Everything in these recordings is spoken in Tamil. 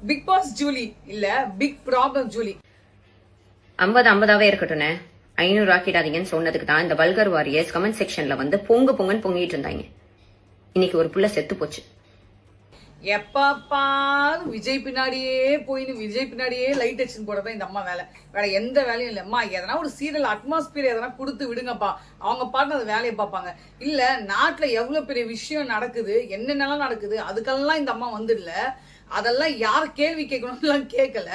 பிக் பாஸ் ஜூலி இல்ல பிக் ப்ராப்ளம் ஜூலி. 50-50 இருக்கட்டும்னே, 500 ஆக்கிடாதீங்கன்னு சொன்னதுக்கு தான் இந்த வல்கர் வாரியர்ஸ் கமெண்ட் செக்ஷன்ல வந்து பொங்குன்னு பொங்கிட்டு இருந்தாங்க. இன்னைக்கு ஒரு புள்ள செத்து போச்சு. எப்பப்பா விஜய் பின்னாடியே விஜய் பின்னாடியே லைட் அடிச்சு போடதான் இந்த அம்மா வேலை. வேற எந்த வேலையும் இல்ல. அம்மா எதனா ஒரு சீரியல் அட்மாஸ்பியர் எதனா கொடுத்து விடுங்கப்பா, அவங்க பாட்டு அந்த வேலையை பார்ப்பாங்க. இல்ல நாட்டுல எவ்வளவு பெரிய விஷயம் நடக்குது, என்னென்னலாம் நடக்குது, அதுக்கெல்லாம் இந்த அம்மா வந்துடல. அதெல்லாம் யார் கேள்வி கேட்கணும்லாம் கேட்கல.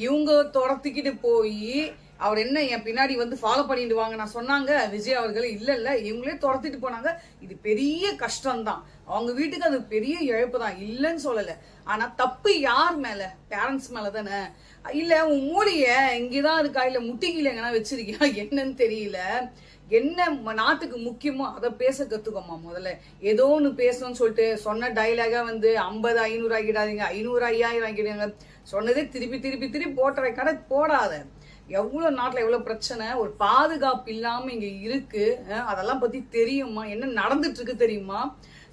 இவங்க துரத்துக்கிட்டு போய் அவர் என்ன என் பின்னாடி வந்து ஃபாலோ பண்ணிட்டு வாங்க நான் சொன்னாங்க விஜய் அவர்கள். இல்ல இவங்களே துரத்திட்டு போனாங்க. இது பெரிய கஷ்டம்தான், அவங்க வீட்டுக்கு அது பெரிய இழப்பு தான், இல்லைன்னு சொல்லல. ஆனா தப்பு யார் மேல? பேரண்ட்ஸ் மேல தானே. இல்ல உன் மூலிய இங்கதான் இருக்கா, இல்ல முட்டிக்கில எங்கன்னா வச்சிருக்கியா, என்னன்னு தெரியல. என்ன நாட்டுக்கு முக்கியமோ அதை பேச கத்துக்கோமா முதல்ல. ஏதோ ஒண்ணு பேசணும்னு சொல்லிட்டு சொன்ன டைலாகா வந்து 50 500 ஆகிடாதீங்க, 500 5000 ஆகிடுங்க சொன்னதே திருப்பி போட்டுற கடை போடாத. எவ்வளவு நாட்டுல எவ்வளவு பிரச்சனை, ஒரு பாதுகாப்பு இல்லாம இங்க இருக்கு. அதெல்லாம் பத்தி தெரியுமா? என்ன நடந்துட்டு இருக்கு தெரியுமா?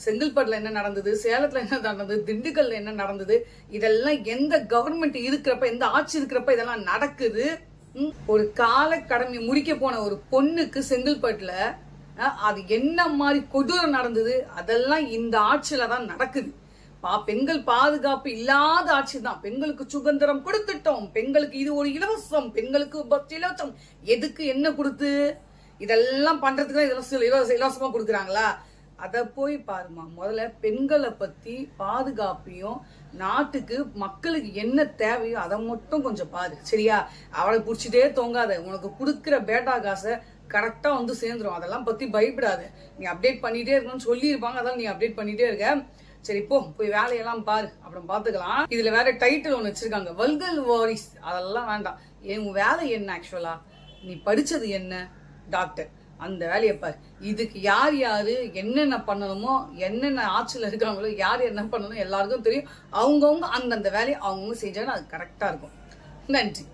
செங்கல்பட்டுல என்ன நடந்தது, சேலத்துல என்ன நடந்தது, திண்டுக்கல்ல என்ன நடந்தது, இதெல்லாம் எந்த கவர்மெண்ட் இருக்கிறப்ப, எந்த ஆட்சி இருக்கிறப்ப இதெல்லாம் நடக்குது. ஒரு கால கடமை முடிக்க போன ஒரு பொண்ணுக்கு செங்கல்பட்டுல அது என்ன மாதிரி கொடூரம் நடந்தது, அதெல்லாம் இந்த ஆட்சியில தான் நடக்குது. பெண்கள் பாதுகாப்பு இல்லாத ஆட்சி தான். பெண்களுக்கு சுதந்திரம் கொடுத்துட்டோம், பெண்களுக்கு இது ஒரு இலவசம், பெண்களுக்கு இலவசம். எதுக்கு என்ன கொடுத்து இதெல்லாம் பண்றதுக்கு இதெல்லாம் இலவசமா கொடுக்குறாங்களா? அத போய் பாருமா. முதல்ல பெண்களை பத்தி பாதுகாப்பையும் நாட்டுக்கு மக்களுக்கு என்ன தேவையோ அதை மட்டும் கொஞ்சம் பாரு, சரியா? அவளை புடிச்சிட்டே தொங்காத. உனக்கு கொடுக்குற பேட்டா காசை கரெக்டா வந்து சேர்ந்துரும். அதெல்லாம் பத்தி பயப்படாது. நீ அப்டேட் பண்ணிட்டே இருக்கணும்னு சொல்லியிருப்பாங்க, அதெல்லாம் நீ அப்டேட் பண்ணிட்டே இருக்க. சரி போய் வேலையெல்லாம் பாரு, அப்புறம் பாத்துக்கலாம். இதுல வேற டைட்டில் ஒண்ணு வச்சிருக்காங்க, வல்கர் வாரிஸ். அதெல்லாம் வேண்டாம். என் வேலை என்ன ஆக்சுவலா? நீ படிச்சது என்ன? டாக்டர். அந்த வேலையை பாரு. இதுக்கு யார் யாரு என்னென்ன பண்ணணுமோ, என்னென்ன ஆட்சியில் இருக்காங்களோ, யார் என்ன பண்ணணும் எல்லாருக்கும் தெரியும். அவங்கவுங்க அந்தந்த வேலையை அவங்கவுங்க செஞ்சாங்கன்னா அது கரெக்டா இருக்கும். நன்றி.